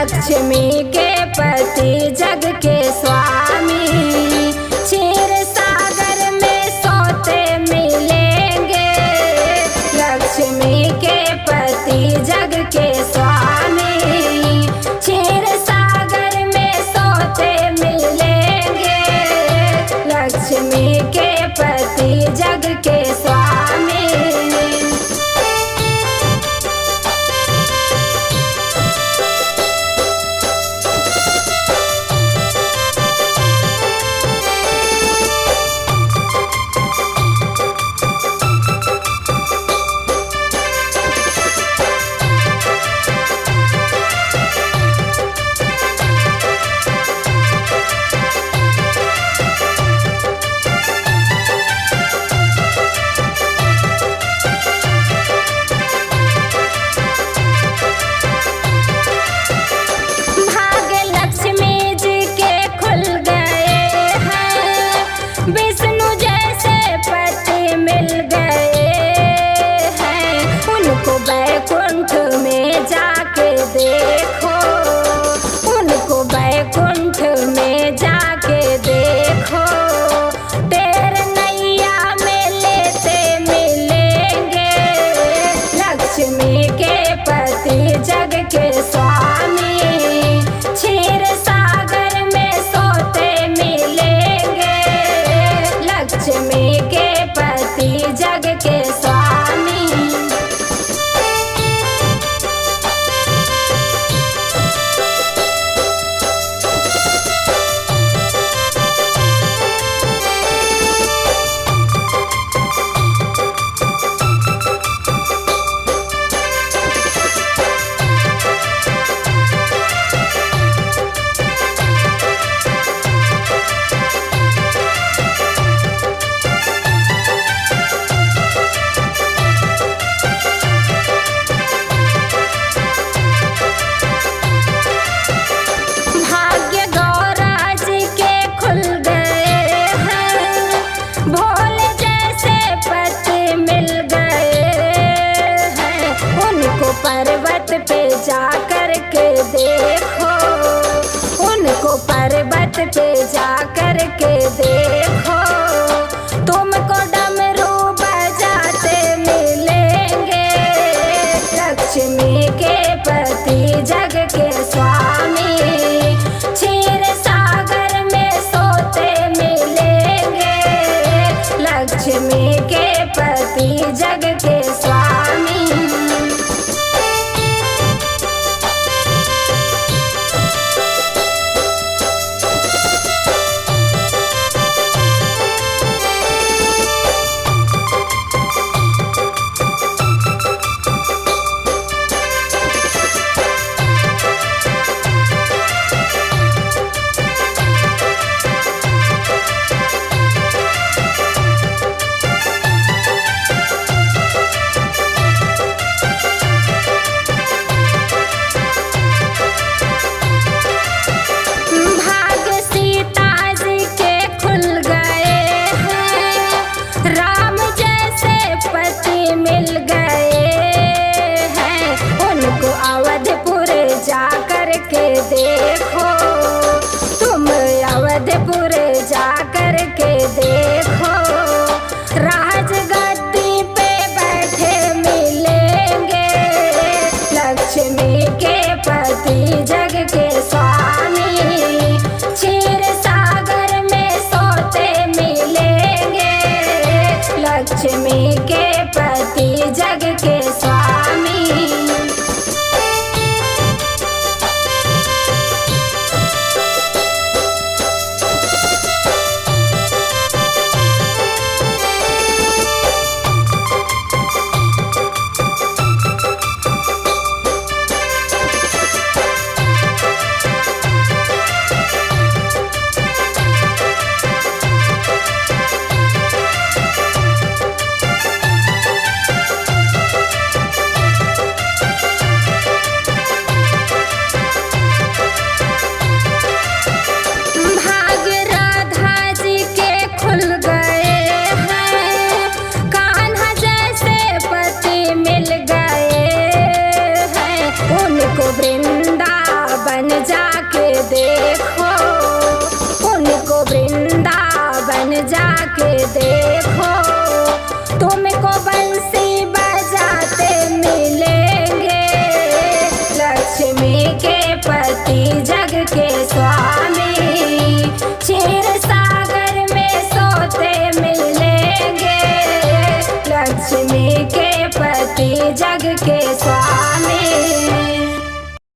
लक्ष्मी के पति जग के स्वामी। क्षीर सागर में सोते मिलेंगे, लक्ष्मी के पति जग के स्वामी। क्षीर सागर में सोते मिलेंगे, लक्ष्मी के पति जग के स्वामी। विष्णु जैसे पति मिल गए हैं, उनको बैकुंठ में जाके देखो, उनको बैकुंठ में जाके देखो। तेरे नैया में लेते मिलेंगे, लक्ष्मी के पति जग के स्वामी। क्षीर सागर में सोते मिलेंगे, लक्ष्मी के पति जग के स्वामी। पर्वत पे जा कर के देखो, उनको पर्वत पे जा कर के देखो। तुमको डमरू बजाते मिलेंगे, लक्ष्मी के पति जग के स्वामी। क्षीर सागर में सोते मिलेंगे, लक्ष्मी के पति जग के स्वामी। देखो, तुम अवधपुर जा कर के देखो। राजगद्दी पे बैठे मिलेंगे, लक्ष्मी के पति जग के स्वामी। क्षीर सागर में सोते मिलेंगे, लक्ष्मी के पति जग के स्वामी। लक्ष्मी के पति जग के स्वामी। क्षीर